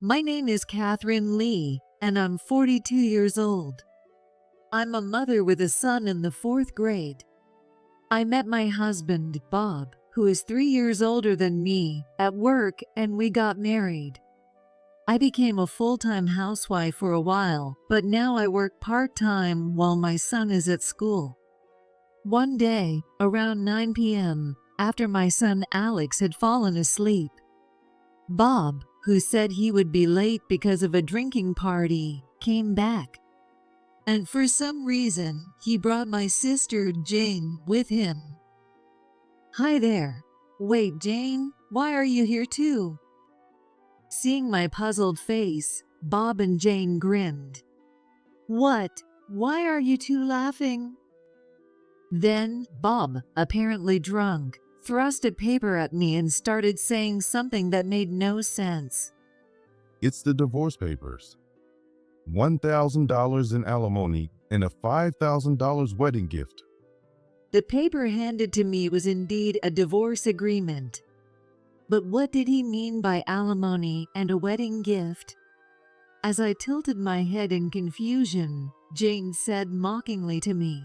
My name is Catherine Lee, and I'm 42 years old. I'm a mother with a son in the 4th grade. I met my husband, Bob, who is 3 years older than me, at work, and we got married. I became a full-time housewife for a while, but now I work part-time while my son is at school. One day, around 9 p.m., after my son Alex had fallen asleep, Bob, who said he would be late because of a drinking party, came back. And for some reason, he brought my sister Jane with him. Hi there. Wait, Jane, why are you here too? Seeing my puzzled face, Bob and Jane grinned. What? Why are you two laughing? Then, Bob, apparently drunk, thrust a paper at me and started saying something that made no sense. It's the divorce papers. $1,000 in alimony and a $5,000 wedding gift. The paper handed to me was indeed a divorce agreement. But what did he mean by alimony and a wedding gift? As I tilted my head in confusion, Jane said mockingly to me,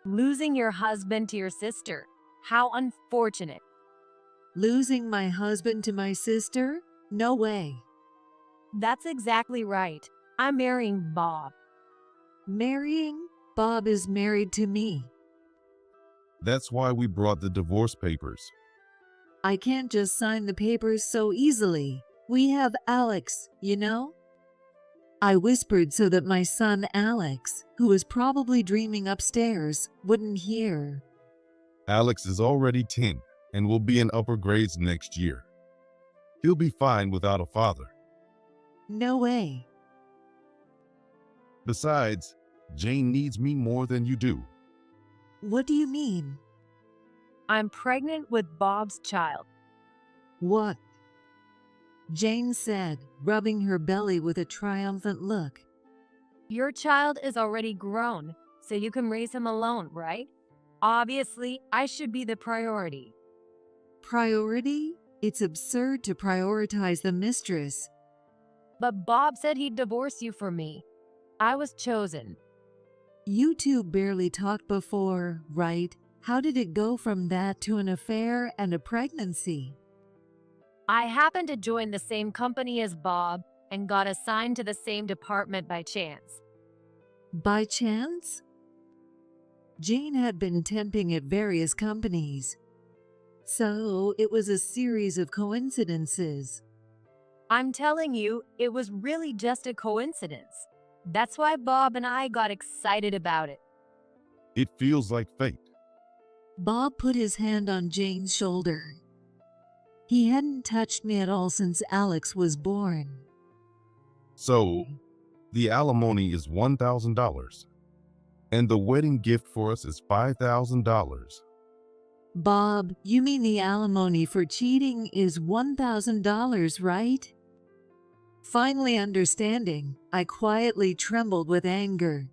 Losing your husband to your sister. How unfortunate. "Losing my husband to my sister? No way." That's exactly right. I'm marrying Bob. Marrying? Bob is married to me. That's why we brought the divorce papers. I can't just sign the papers so easily. We have Alex, you know? I whispered so that my son Alex, who was probably dreaming upstairs, wouldn't hear. Alex is already 10 and will be in upper grades next year. He'll be fine without a father. No way. Besides, Jane needs me more than you do. What do you mean? I'm pregnant with Bob's child. What? Jane said, rubbing her belly with a triumphant look. Your child is already grown, so you can raise him alone, right? Obviously, I should be the priority. Priority? It's absurd to prioritize the mistress. But Bob said he'd divorce you for me. I was chosen. You two barely talked before, right? How did it go from that to an affair and a pregnancy? I happened to join the same company as Bob and got assigned to the same department by chance. By chance? Jane had been temping at various companies. So it was a series of coincidences. I'm telling you, it was really just a coincidence. That's why Bob and I got excited about it. It feels like fate. Bob put his hand on Jane's shoulder. He hadn't touched me at all since Alex was born. So, the alimony is $1,000, and the wedding gift for us is $5,000. Bob, you mean the alimony for cheating is $1,000, right? Finally understanding, I quietly trembled with anger.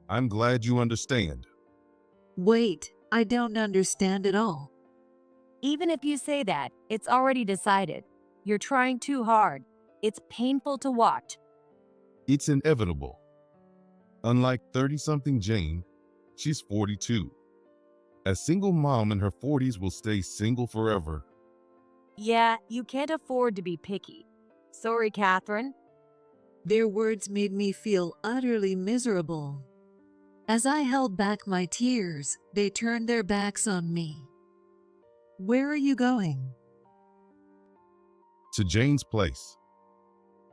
I'm glad you understand. Wait, I don't understand at all. Even if you say that, it's already decided. You're trying too hard. It's painful to watch. It's inevitable. Unlike 30-something Jane, she's 42. A single mom in her 40s will stay single forever. Yeah, you can't afford to be picky. Sorry, Catherine. Their words made me feel utterly miserable. As I held back my tears, they turned their backs on me. Where are you going? To Jane's place.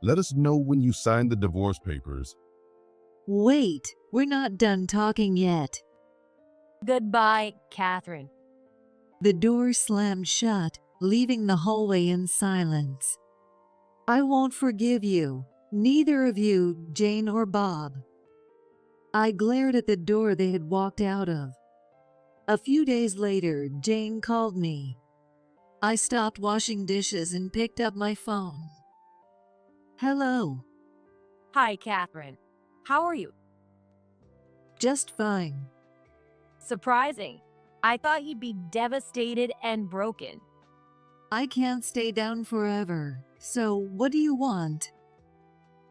Let us know when you sign the divorce papers. Wait, we're not done talking yet. Goodbye, Catherine. The door slammed shut, leaving the hallway in silence. I won't forgive you, neither of you, Jane or Bob. I glared at the door they had walked out of. A few days later, Jane called me. I stopped washing dishes and picked up my phone. Hello. Hi, Catherine. How are you? Just fine. Surprising. I thought you'd be devastated and broken. I can't stay down forever. So, what do you want?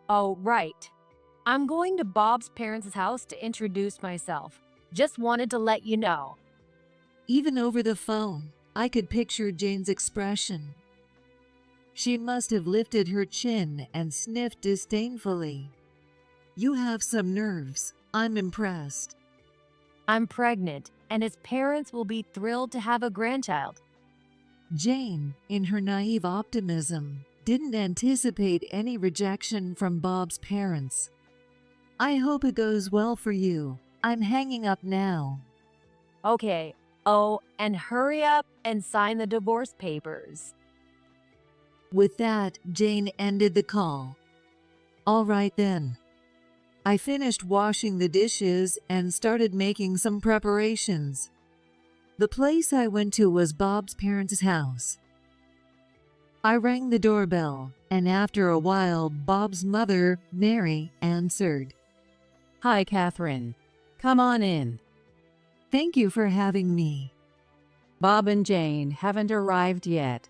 Oh, right. I'm going to Bob's parents' house to introduce myself. Just wanted to let you know. Even over the phone, I could picture Jane's expression. She must have lifted her chin and sniffed disdainfully. You have some nerves. I'm impressed. I'm pregnant, and his parents will be thrilled to have a grandchild. Jane, in her naive optimism, didn't anticipate any rejection from Bob's parents. I hope it goes well for you. I'm hanging up now. Okay. Oh, and hurry up and sign the divorce papers. With that, Jane ended the call. All right then. I finished washing the dishes and started making some preparations. The place I went to was Bob's parents' house. I rang the doorbell, and after a while, Bob's mother, Mary, answered. Hi, Catherine. Come on in. Thank you for having me. Bob and Jane haven't arrived yet.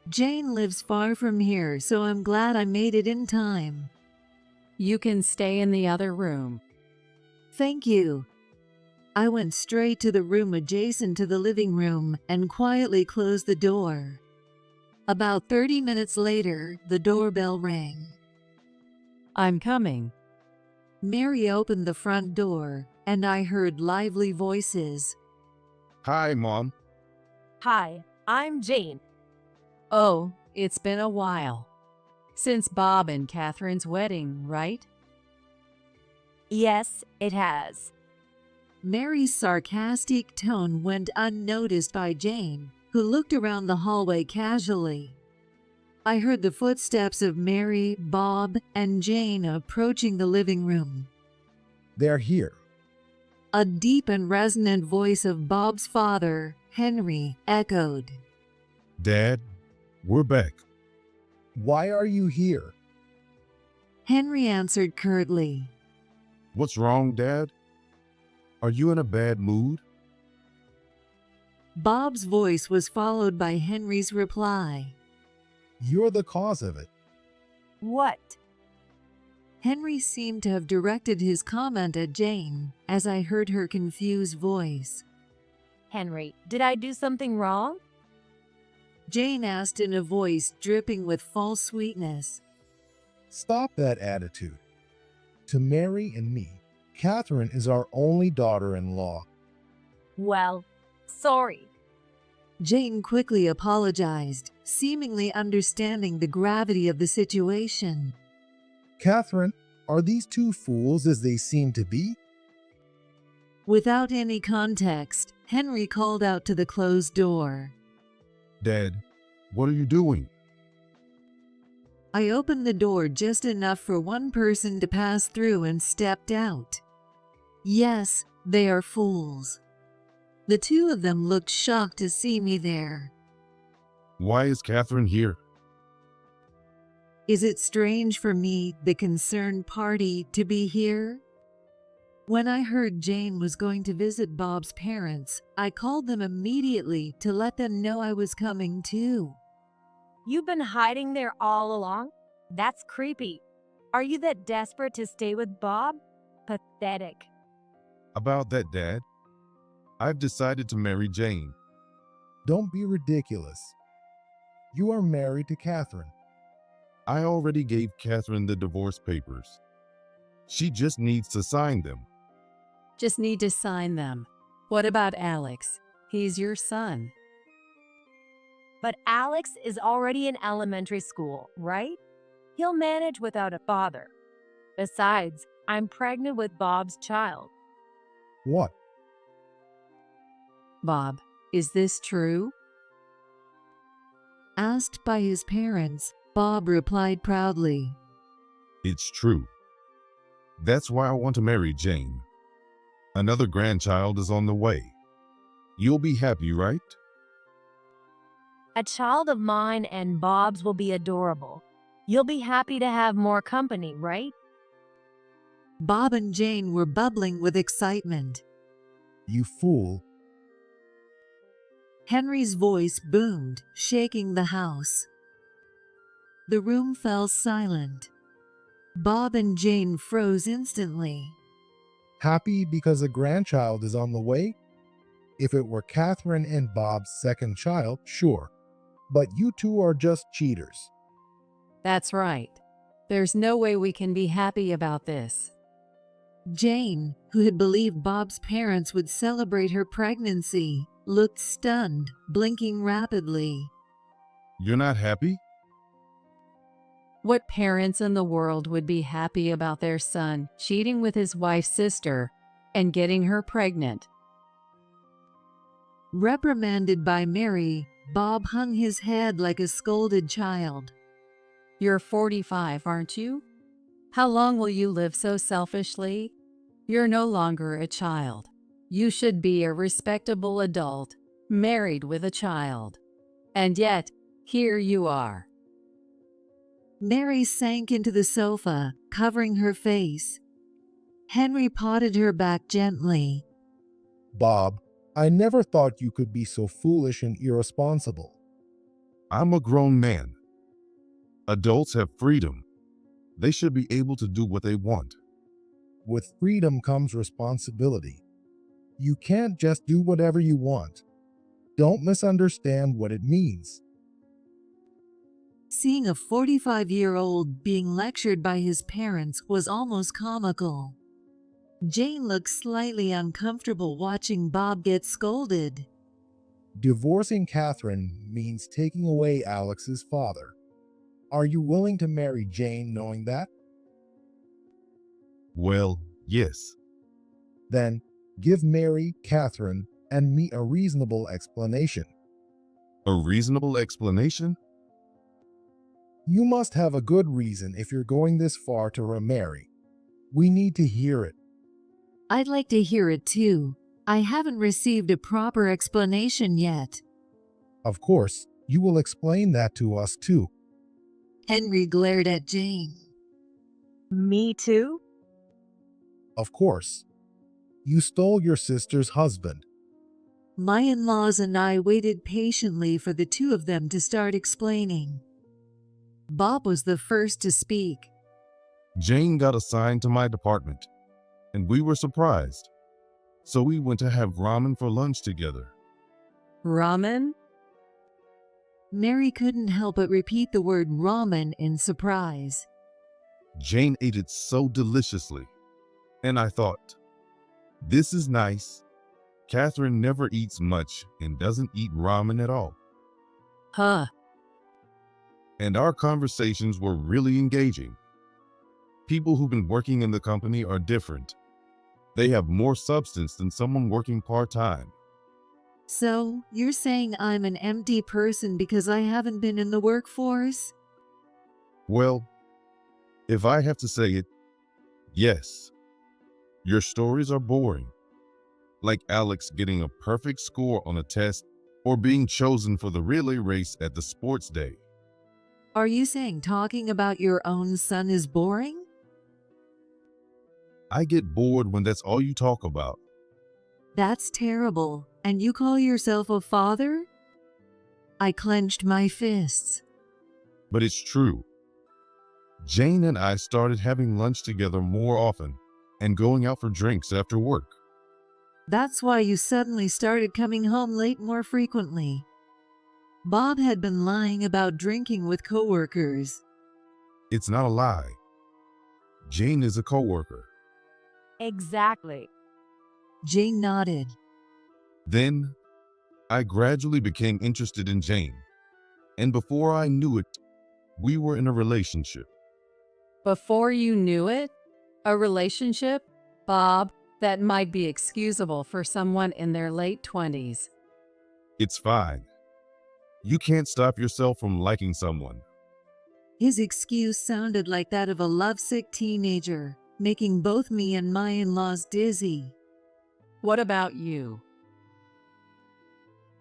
Jane lives far from here, so I'm glad I made it in time. You can stay in the other room. Thank you. I went straight to the room adjacent to the living room and quietly closed the door. About 30 minutes later, the doorbell rang. I'm coming. Mary opened the front door, and I heard lively voices. Hi, Mom. Hi, I'm Jane. Oh, it's been a while. Since Bob and Catherine's wedding, right? Yes, it has. Mary's sarcastic tone went unnoticed by Jane, who looked around the hallway casually. I heard the footsteps of Mary, Bob, and Jane approaching the living room. They're here. A deep and resonant voice of Bob's father, Henry, echoed. Dad, we're back. Why are you here? Henry answered curtly. What's wrong, Dad? Are you in a bad mood? Bob's voice was followed by Henry's reply. You're the cause of it. What? Henry seemed to have directed his comment at Jane, as I heard her confused voice. Henry, did I do something wrong? Jane asked in a voice dripping with false sweetness. Stop that attitude. To Mary and me, Catherine is our only daughter-in-law. Well, sorry. Jane quickly apologized, seemingly understanding the gravity of the situation. Catherine, are these two fools as they seem to be? Without any context, Henry called out to the closed door. Dad, what are you doing? I opened the door just enough for one person to pass through and stepped out. Yes, they are fools. The two of them looked shocked to see me there. Why is Catherine here? Is it strange for me, the concerned party, to be here? When I heard Jane was going to visit Bob's parents, I called them immediately to let them know I was coming too. You've been hiding there all along? That's creepy. Are you that desperate to stay with Bob? Pathetic. About that, Dad. I've decided to marry Jane. Don't be ridiculous. You are married to Catherine. I already gave Catherine the divorce papers. She just needs to sign them. Just need to sign them. What about Alex? He's your son. But Alex is already in elementary school, right? He'll manage without a father. Besides, I'm pregnant with Bob's child. What? Bob, is this true? Asked by his parents, Bob replied proudly. It's true. That's why I want to marry Jane. Another grandchild is on the way. You'll be happy, right? A child of mine and Bob's will be adorable. You'll be happy to have more company, right? Bob and Jane were bubbling with excitement. You fool. Henry's voice boomed, shaking the house. The room fell silent. Bob and Jane froze instantly. Happy because a grandchild is on the way? If it were Catherine and Bob's second child, sure. But you two are just cheaters. That's right. There's no way we can be happy about this. Jane, who had believed Bob's parents would celebrate her pregnancy, looked stunned, blinking rapidly. You're not happy? What parents in the world would be happy about their son cheating with his wife's sister and getting her pregnant? Reprimanded by Mary, Bob hung his head like a scolded child. You're 45, aren't you? How long will you live so selfishly? You're no longer a child. You should be a respectable adult, married with a child. And yet, here you are. Mary sank into the sofa, covering her face. Henry patted her back gently. Bob, I never thought you could be so foolish and irresponsible. I'm a grown man. Adults have freedom. They should be able to do what they want. With freedom comes responsibility. You can't just do whatever you want. Don't misunderstand what it means. Seeing a 45-year-old being lectured by his parents was almost comical. Jane looked slightly uncomfortable watching Bob get scolded. Divorcing Catherine means taking away Alex's father. Are you willing to marry Jane knowing that? Well, yes. Then give Mary, Catherine, and me a reasonable explanation. A reasonable explanation? You must have a good reason if you're going this far to remarry. We need to hear it. I'd like to hear it too. I haven't received a proper explanation yet. Of course, you will explain that to us too. Henry glared at Jane. Me too? Of course. You stole your sister's husband. My in-laws and I waited patiently for the two of them to start explaining. Bob was the first to speak. Jane got assigned to my department, and we were surprised. So we went to have ramen for lunch together. Ramen? Mary couldn't help but repeat the word ramen in surprise. Jane ate it so deliciously, and I thought, this is nice. Catherine never eats much and doesn't eat ramen at all. Huh. And our conversations were really engaging. People who've been working in the company are different. They have more substance than someone working part-time. So, you're saying I'm an empty person because I haven't been in the workforce? Well, if I have to say it, yes. Your stories are boring. Like Alex getting a perfect score on a test or being chosen for the relay race at the sports day. Are you saying talking about your own son is boring? I get bored when that's all you talk about. That's terrible. And you call yourself a father? I clenched my fists. But it's true. Jane and I started having lunch together more often and going out for drinks after work. That's why you suddenly started coming home late more frequently. Bob had been lying about drinking with coworkers. It's not a lie. Jane is a coworker. Exactly. Jane nodded. Then, I gradually became interested in Jane. And before I knew it, we were in a relationship. Before you knew it? A relationship? Bob, that might be excusable for someone in their late 20s. It's fine. You can't stop yourself from liking someone. His excuse sounded like that of a lovesick teenager, making both me and my in-laws dizzy. What about you?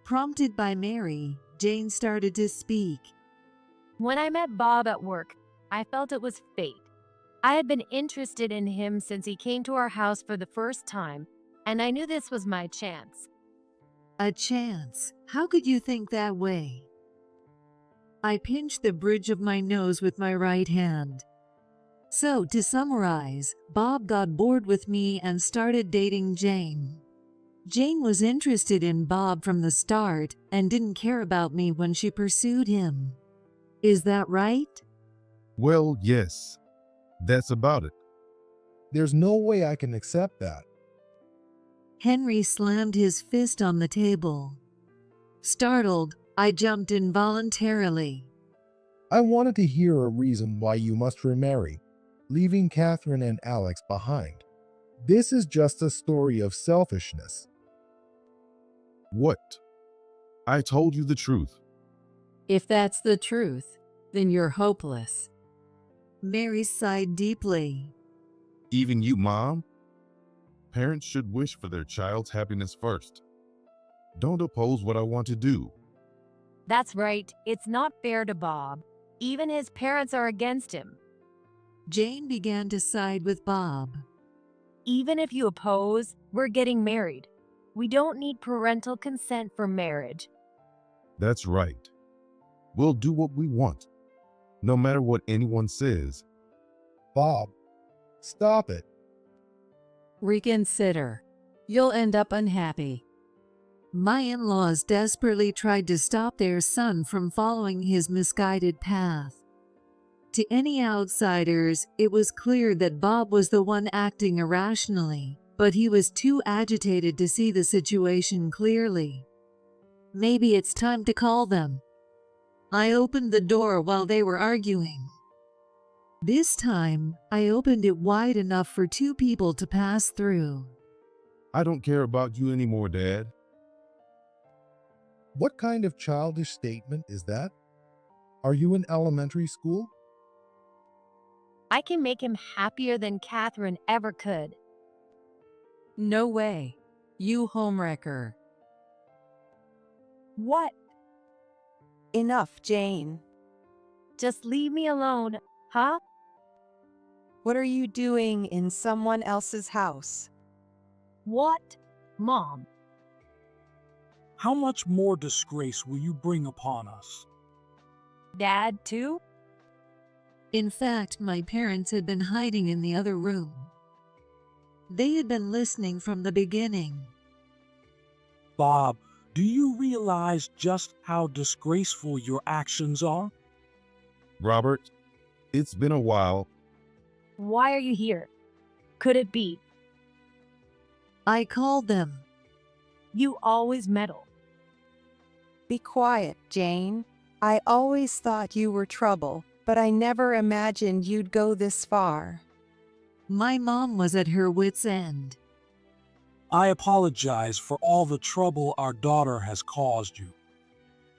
Prompted by Mary, Jane started to speak. When I met Bob at work, I felt it was fate. I had been interested in him since he came to our house for the first time, and I knew this was my chance. A chance? How could you think that way? I pinched the bridge of my nose with my right hand. So, to summarize, Bob got bored with me and started dating Jane. Jane was interested in Bob from the start and didn't care about me when she pursued him. Is that right? Well, yes. That's about it. There's no way I can accept that. Henry slammed his fist on the table. Startled, I jumped involuntarily. I wanted to hear a reason why you must remarry, leaving Catherine and Alex behind. This is just a story of selfishness. What? I told you the truth. If that's the truth, then you're hopeless. Mary sighed deeply. Even you, Mom? Parents should wish for their child's happiness first. Don't oppose what I want to do. That's right. It's not fair to Bob. Even his parents are against him. Jane began to side with Bob. Even if you oppose, we're getting married. We don't need parental consent for marriage. That's right. We'll do what we want, no matter what anyone says. Bob, stop it. Reconsider. You'll end up unhappy. My in-laws desperately tried to stop their son from following his misguided path. To any outsiders, it was clear that Bob was the one acting irrationally, but he was too agitated to see the situation clearly. Maybe it's time to call them. I opened the door while they were arguing. This time, I opened it wide enough for two people to pass through. I don't care about you anymore, Dad. What kind of childish statement is that? Are you in elementary school? I can make him happier than Catherine ever could. No way. You homewrecker. What? Enough, Jane. Just leave me alone, huh? What are you doing in someone else's house? What? Mom. How much more disgrace will you bring upon us? Dad, too? In fact, my parents had been hiding in the other room. They had been listening from the beginning. Bob, do you realize just how disgraceful your actions are? Robert, it's been a while. Why are you here? Could it be? I called them. You always meddle. Be quiet, Jane. I always thought you were trouble, but I never imagined you'd go this far. My mom was at her wit's end. I apologize for all the trouble our daughter has caused you.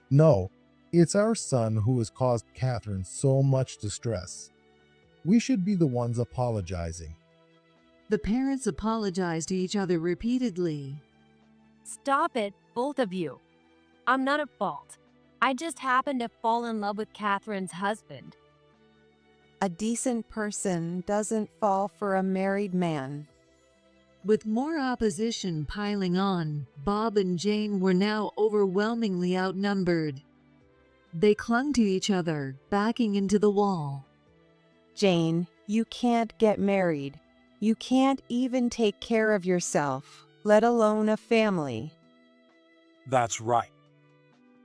No, it's our son who has caused Catherine so much distress. We should be the ones apologizing. The parents apologized to each other repeatedly. Stop it, both of you. I'm not at fault. I just happened to fall in love with Catherine's husband. A decent person doesn't fall for a married man. With more opposition piling on, Bob and Jane were now overwhelmingly outnumbered. They clung to each other, backing into the wall. Jane, you can't get married. You can't even take care of yourself, let alone a family. That's right.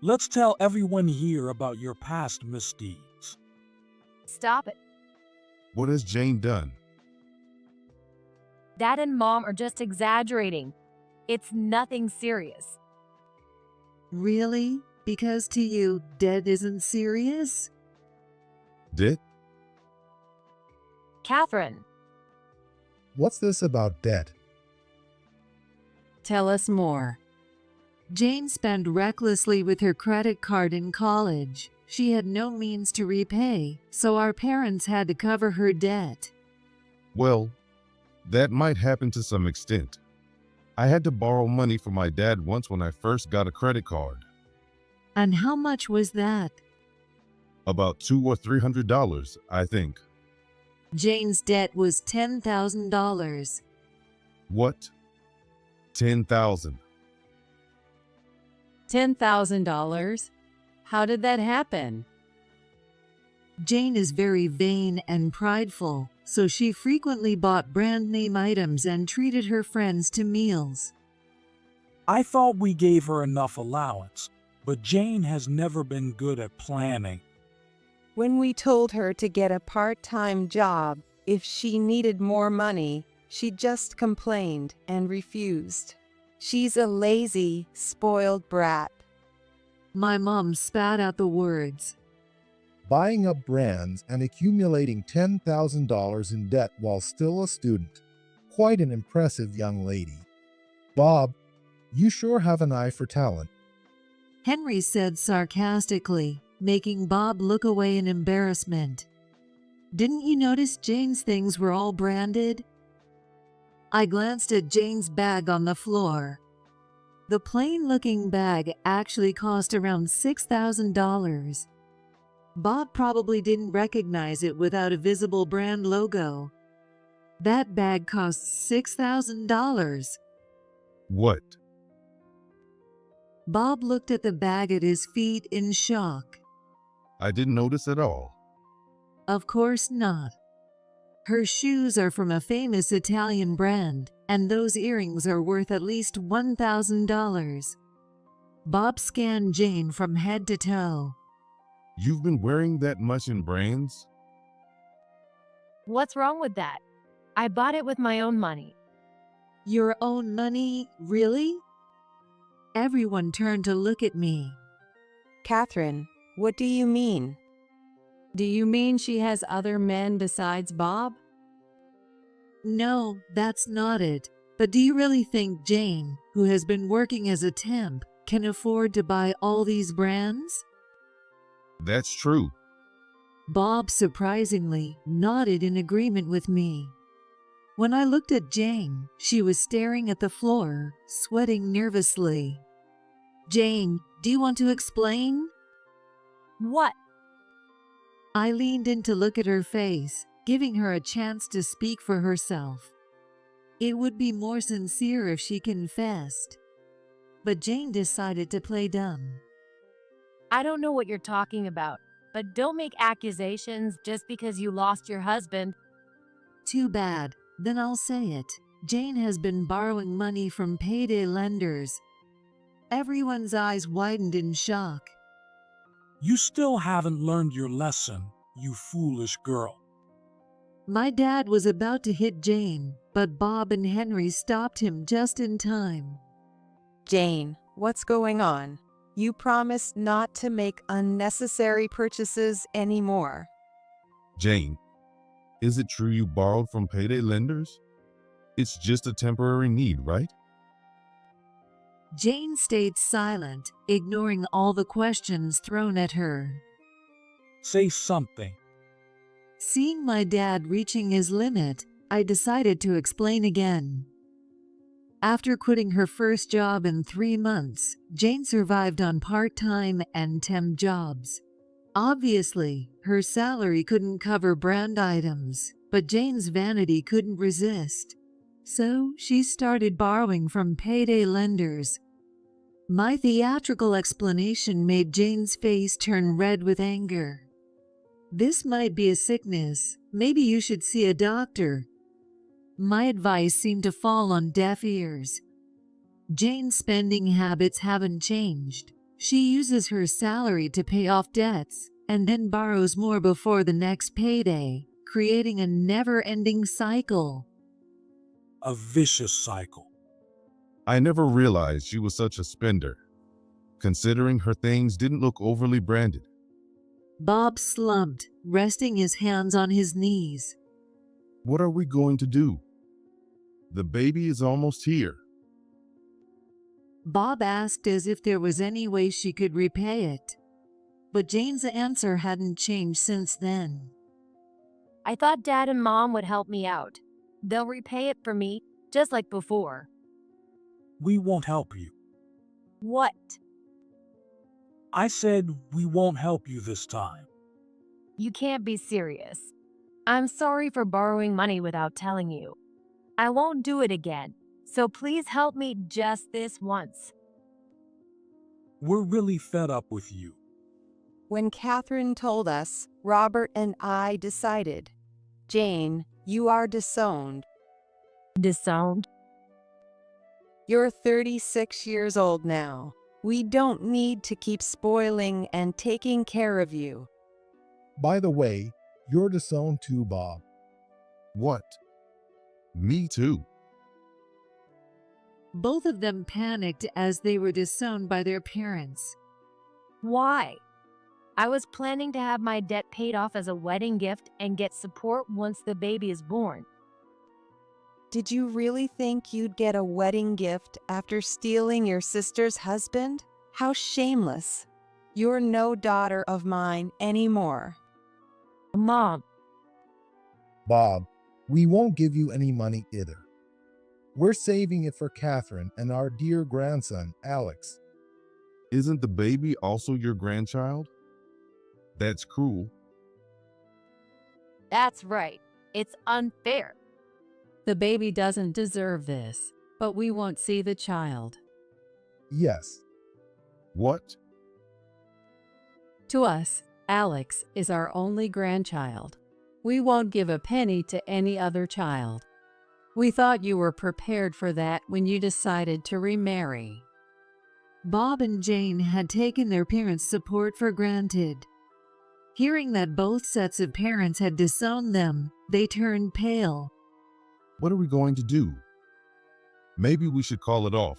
Let's tell everyone here about your past misdeeds. Stop it. What has Jane done? Dad and Mom are just exaggerating. It's nothing serious. Really? Because to you, dead isn't serious? Did? Catherine. What's this about debt? Tell us more. Jane spent recklessly with her credit card in college. She had no means to repay, so our parents had to cover her debt. Well, that might happen to some extent. I had to borrow money from my dad once when I first got a credit card. And how much was that? About $200 or $300, I think. Jane's debt was $10,000. What? 10,000. $10,000? How did that happen? Jane is very vain and prideful, so she frequently bought brand name items and treated her friends to meals. I thought we gave her enough allowance, but Jane has never been good at planning. When we told her to get a part-time job if she needed more money, she just complained and refused. She's a lazy, spoiled brat. My mom spat out the words. Buying up brands and accumulating $10,000 in debt while still a student. Quite an impressive young lady. Bob, you sure have an eye for talent. Henry said sarcastically, making Bob look away in embarrassment. Didn't you notice Jane's things were all branded? I glanced at Jane's bag on the floor. The plain-looking bag actually cost around $6,000. Bob probably didn't recognize it without a visible brand logo. That bag cost $6,000. What? Bob looked at the bag at his feet in shock. I didn't notice at all. Of course not. Her shoes are from a famous Italian brand, and those earrings are worth at least $1,000. Bob scanned Jane from head to toe. You've been wearing that much in brands? What's wrong with that? I bought it with my own money. Your own money, really? Everyone turned to look at me. Catherine, what do you mean? Do you mean she has other men besides Bob? No, that's not it. But do you really think Jane, who has been working as a temp, can afford to buy all these brands? That's true. Bob surprisingly nodded in agreement with me. When I looked at Jane, she was staring at the floor, sweating nervously. Jane, do you want to explain? What? I leaned in to look at her face, giving her a chance to speak for herself. It would be more sincere if she confessed. But Jane decided to play dumb. I don't know what you're talking about, but don't make accusations just because you lost your husband. Too bad. Then I'll say it. Jane has been borrowing money from payday lenders. Everyone's eyes widened in shock. You still haven't learned your lesson, you foolish girl. My dad was about to hit Jane, but Bob and Henry stopped him just in time. Jane, what's going on? You promised not to make unnecessary purchases anymore. Jane, is it true you borrowed from payday lenders? It's just a temporary need, right? Jane stayed silent, ignoring all the questions thrown at her. Say something. Seeing my dad reaching his limit, I decided to explain again. After quitting her first job in 3 months, Jane survived on part-time and temp jobs. Obviously, her salary couldn't cover brand items, but Jane's vanity couldn't resist. So she started borrowing from payday lenders. My theatrical explanation made Jane's face turn red with anger. This might be a sickness. Maybe you should see a doctor. My advice seemed to fall on deaf ears. Jane's spending habits haven't changed. She uses her salary to pay off debts and then borrows more before the next payday, creating a never-ending cycle. A vicious cycle. I never realized she was such a spender, considering her things didn't look overly branded. Bob slumped, resting his hands on his knees. What are we going to do? The baby is almost here. Bob asked as if there was any way she could repay it. But Jane's answer hadn't changed since then. I thought Dad and Mom would help me out. They'll repay it for me, just like before. We won't help you. What? I said we won't help you this time. You can't be serious. I'm sorry for borrowing money without telling you. I won't do it again, so please help me just this once. We're really fed up with you. When Catherine told us, Robert and I decided. Jane, you are disowned. Disowned? You're 36 years old now. We don't need to keep spoiling and taking care of you. By the way, you're disowned too, Bob. What? Me too. Both of them panicked as they were disowned by their parents. Why? I was planning to have my debt paid off as a wedding gift and get support once the baby is born. Did you really think you'd get a wedding gift after stealing your sister's husband? How shameless. You're no daughter of mine anymore. Mom, Bob, we won't give you any money either. We're saving it for Catherine and our dear grandson, Alex. Isn't the baby also your grandchild? That's cruel. that's right. It's unfair. The baby doesn't deserve this, but we won't see the child. Yes, What? To us, Alex is our only grandchild. We won't give a penny to any other child. We thought you were prepared for that when you decided to remarry. Bob and Jane had taken their parents' support for granted. Hearing that both sets of parents had disowned them, they turned pale. What are we going to do? Maybe we should call it off.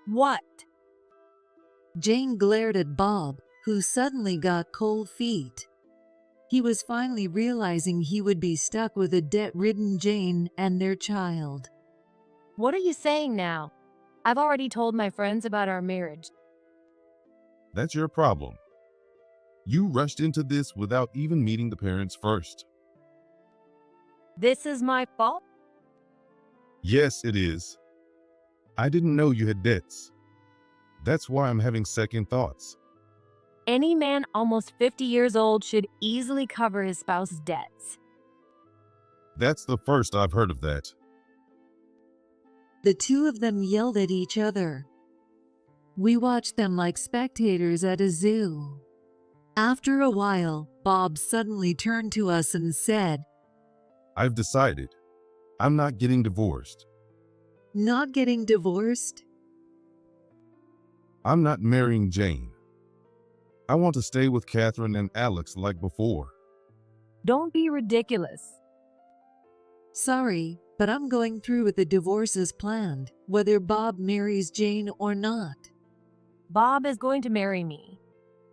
What? Jane glared at Bob, who suddenly got cold feet. He was finally realizing he would be stuck with a debt-ridden Jane and their child. What are you saying now? I've already told my friends about our marriage. That's your problem. You rushed into this without even meeting the parents first. This is my fault? Yes, it is. I didn't know you had debts. That's why I'm having second thoughts. Any man almost 50 years old should easily cover his spouse's debts. That's the first I've heard of that. The two of them yelled at each other. We watched them like spectators at a zoo. After a while, Bob suddenly turned to us and said, I've decided. I'm not getting divorced. "Not getting divorced?" I'm not marrying Jane. I want to stay with Catherine and Alex like before. Don't be ridiculous. Sorry, but I'm going through with the divorce as planned, whether Bob marries Jane or not. Bob is going to marry me.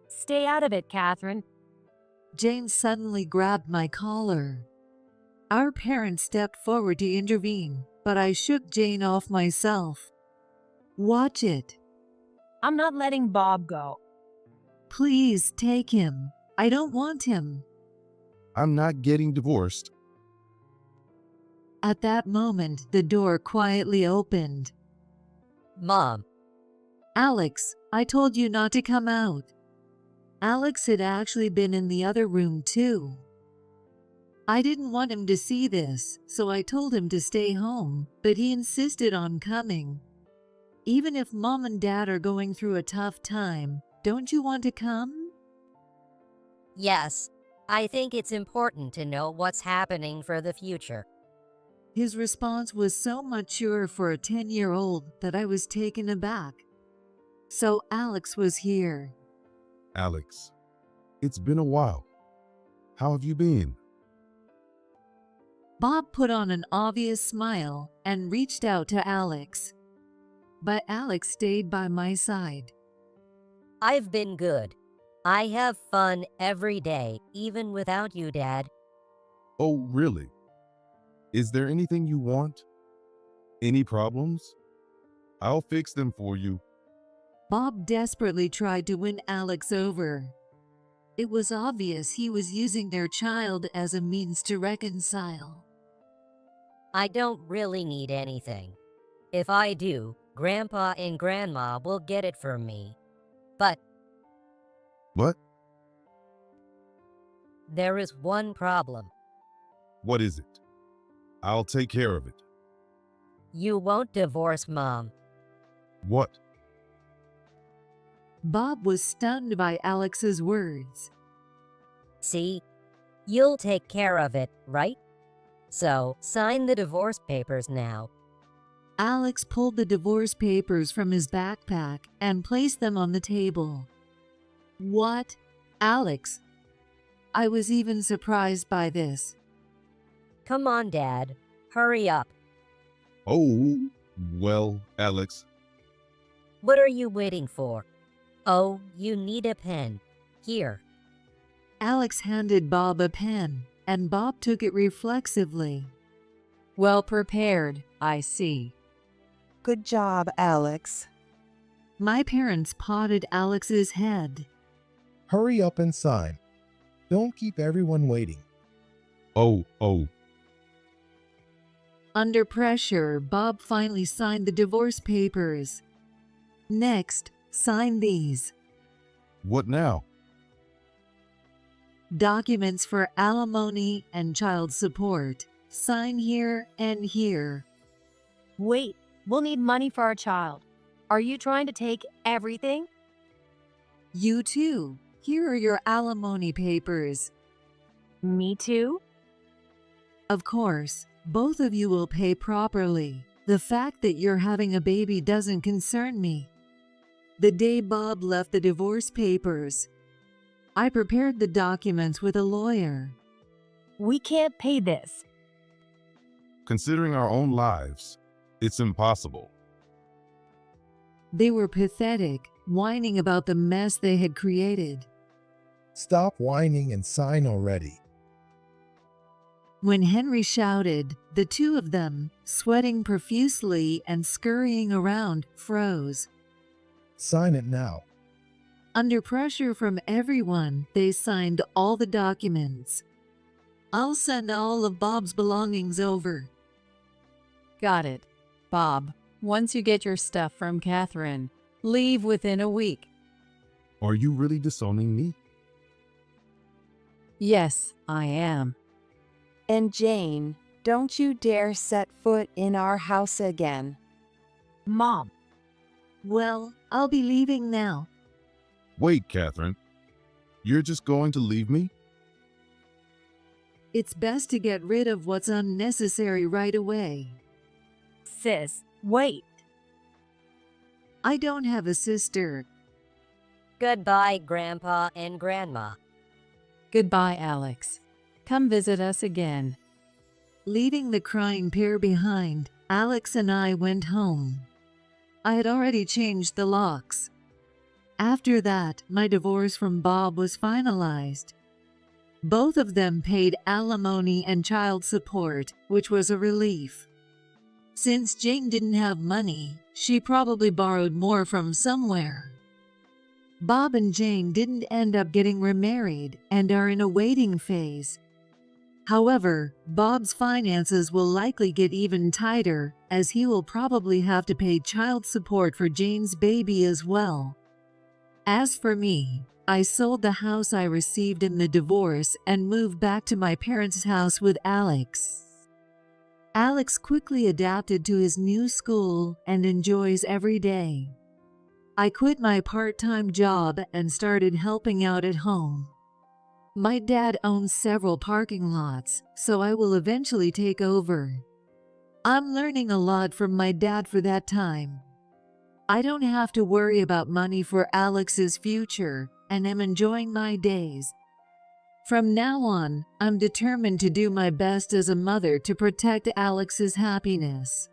Stay out of it, Catherine. Jane suddenly grabbed my collar. Our parents stepped forward to intervene, but I shook Jane off myself. Watch it. I'm not letting Bob go. Please take him. I don't want him. I'm not getting divorced. At that moment, the door quietly opened. Mom, Alex, I told you not to come out. Alex had actually been in the other room too. I didn't want him to see this, so I told him to stay home, but he insisted on coming. Even if Mom and Dad are going through a tough time, don't you want to come? yes, I think it's important to know what's happening for the future. His response was so mature for a 10-year-old that I was taken aback. So Alex was here. Alex, it's been a while. How have you been? Bob put on an obvious smile and reached out to Alex. But Alex stayed by my side. I've been good. I have fun every day, even without you, Dad. Oh, really? Is there anything you want? Any problems? I'll fix them for you. Bob desperately tried to win Alex over. It was obvious he was using their child as a means to reconcile. I don't really need anything. If I do, Grandpa and Grandma will get it from me. But What? there is one problem. What is it? I'll take care of it. You won't divorce Mom. What? Bob was stunned by Alex's words. See? You'll take care of it, right? So, sign the divorce papers now. Alex pulled the divorce papers from his backpack and placed them on the table. What? Alex? I was even surprised by this. Come on, Dad. Hurry up. Oh, well, Alex, What are you waiting for? Oh, you need a pen. Here. Alex handed Bob a pen, and Bob took it reflexively. Well prepared, I see. Good job, Alex. My parents patted Alex's head. Hurry up and sign. Don't keep everyone waiting. oh. Under pressure, Bob finally signed the divorce papers. Next, sign these. What now? Documents for alimony and child support. Sign here and here. Wait, we'll need money for our child. Are you trying to take everything? You too. Here are your alimony papers. Me too? Of course, both of you will pay properly. The fact that you're having a baby doesn't concern me. The day Bob left the divorce papers, I prepared the documents with a lawyer. We can't pay this. Considering our own lives, it's impossible. They were pathetic, whining about the mess they had created. Stop whining and sign already. When Henry shouted, the two of them, sweating profusely and scurrying around, froze. Sign it now. Under pressure from everyone, they signed all the documents. I'll send all of Bob's belongings over. Got it. Bob, once you get your stuff from Catherine, leave within a week. Are you really disowning me? Yes, I am. And Jane, don't you dare set foot in our house again. Mom, Well, I'll be leaving now. Wait, Catherine. You're just going to leave me? It's best to get rid of what's unnecessary right away. sis, wait. I don't have a sister. Goodbye, Grandpa and Grandma. Goodbye, Alex. Come visit us again. Leaving the crying pair behind, Alex and I went home. I had already changed the locks. After that, my divorce from Bob was finalized. Both of them paid alimony and child support, which was a relief. Since Jane didn't have money, she probably borrowed more from somewhere. Bob and Jane didn't end up getting remarried and are in a waiting phase. However, Bob's finances will likely get even tighter, as he will probably have to pay child support for Jane's baby as well. As for me, I sold the house I received in the divorce and moved back to my parents' house with Alex. Alex quickly adapted to his new school and enjoys every day. I quit my part-time job and started helping out at home. My dad owns several parking lots, so I will eventually take over. I'm learning a lot from my dad for that time. I don't have to worry about money for Alex's future, and am enjoying my days. From now on, I'm determined to do my best as a mother to protect Alex's happiness.